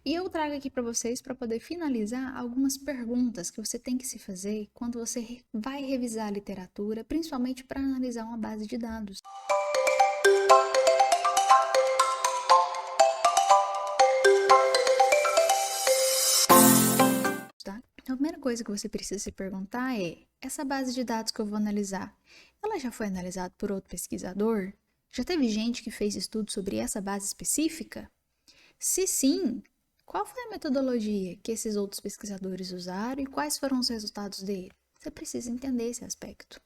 E eu trago aqui para vocês, para poder finalizar, algumas perguntas que você tem que se fazer quando você vai revisar a literatura, principalmente para analisar uma base de dados. Tá? Então, a primeira coisa que você precisa se perguntar é: essa base de dados que eu vou analisar, ela já foi analisada por outro pesquisador? Já teve gente que fez estudo sobre essa base específica? Se sim, qual foi a metodologia que esses outros pesquisadores usaram e quais foram os resultados dele? Você precisa entender esse aspecto.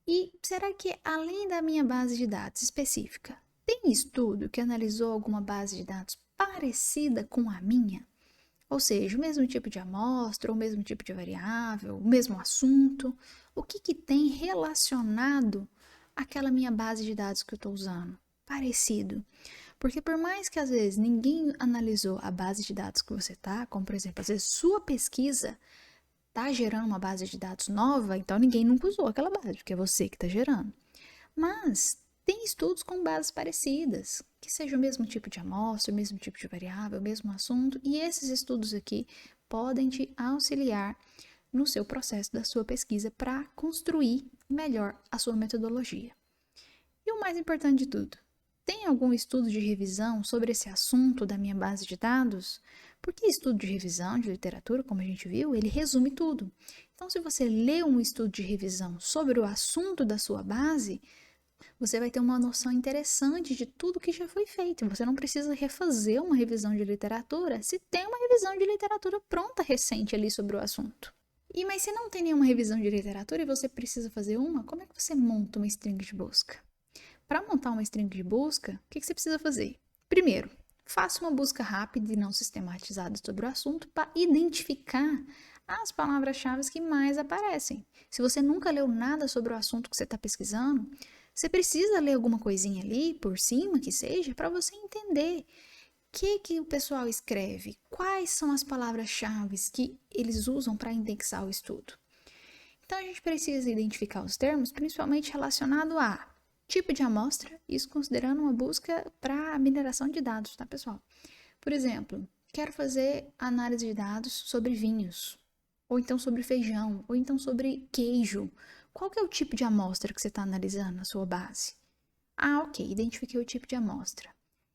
E será que, além da minha base de dados específica, tem estudo que analisou alguma base de dados parecida com a minha? Ou seja, o mesmo tipo de amostra, o mesmo tipo de variável, o mesmo assunto? O que tem relacionado àquela minha base de dados que eu estou usando? Parecido. Porque por mais que às vezes ninguém analisou a base de dados que você tá, como por exemplo, às vezes sua pesquisa tá gerando uma base de dados nova, então ninguém nunca usou aquela base, porque é você que está gerando. Mas tem estudos com bases parecidas, que seja o mesmo tipo de amostra, o mesmo tipo de variável, o mesmo assunto, e esses estudos aqui podem te auxiliar no seu processo da sua pesquisa para construir melhor a sua metodologia. E o mais importante de tudo, tem algum estudo de revisão sobre esse assunto da minha base de dados? Porque estudo de revisão de literatura, como a gente viu, ele resume tudo. Então, se você lê um estudo de revisão sobre o assunto da sua base, você vai ter uma noção interessante de tudo que já foi feito. Você não precisa refazer uma revisão de literatura se tem uma revisão de literatura pronta recente ali sobre o assunto. Mas se não tem nenhuma revisão de literatura e você precisa fazer uma, como é que você monta uma string de busca? Para montar uma string de busca, o que você precisa fazer? Primeiro, faça uma busca rápida e não sistematizada sobre o assunto para identificar as palavras-chave que mais aparecem. Se você nunca leu nada sobre o assunto que você está pesquisando, você precisa ler alguma coisinha ali, por cima que seja, para você entender o que o pessoal escreve, quais são as palavras-chave que eles usam para indexar o estudo. Então, a gente precisa identificar os termos, principalmente relacionado a tipo de amostra, isso considerando uma busca para mineração de dados, tá, pessoal? Por exemplo, quero fazer análise de dados sobre vinhos, ou então sobre feijão, ou então sobre queijo. Qual que é o tipo de amostra que você está analisando na sua base? Ah, ok, identifiquei o tipo de amostra.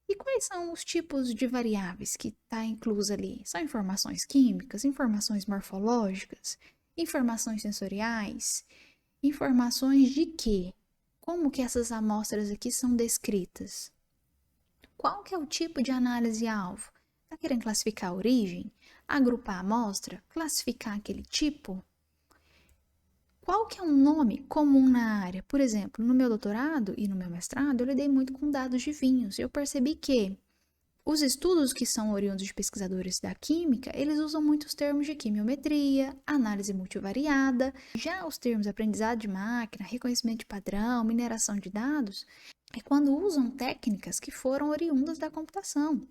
E quais são os tipos de variáveis que está incluso ali? São informações químicas, informações morfológicas, informações sensoriais, informações de quê? Como que essas amostras aqui são descritas? Qual que é o tipo de análise-alvo? Está querendo classificar a origem? Agrupar a amostra? Classificar aquele tipo? Qual que é um nome comum na área? Por exemplo, no meu doutorado e no meu mestrado, eu lidei muito com dados de vinhos. Eu percebi que os estudos que são oriundos de pesquisadores da química, eles usam muitos termos de quimiometria, análise multivariada. Já os termos aprendizado de máquina, reconhecimento de padrão, mineração de dados, é quando usam técnicas que foram oriundas da computação.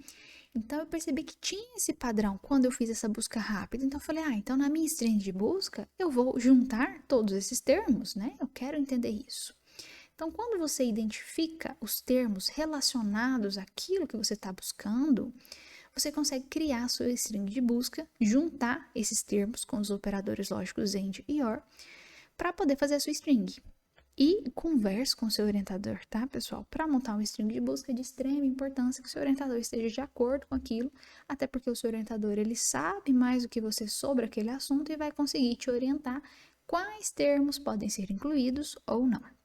Então eu percebi que tinha esse padrão quando eu fiz essa busca rápida. Então eu falei, então na minha string de busca eu vou juntar todos esses termos, né? Eu quero entender isso. Então, quando você identifica os termos relacionados àquilo que você está buscando, você consegue criar a sua string de busca, juntar esses termos com os operadores lógicos AND e OR, para poder fazer a sua string. E converse com o seu orientador, tá, pessoal? Para montar uma string de busca é de extrema importância que o seu orientador esteja de acordo com aquilo, até porque o seu orientador ele sabe mais do que você sobre aquele assunto e vai conseguir te orientar quais termos podem ser incluídos ou não.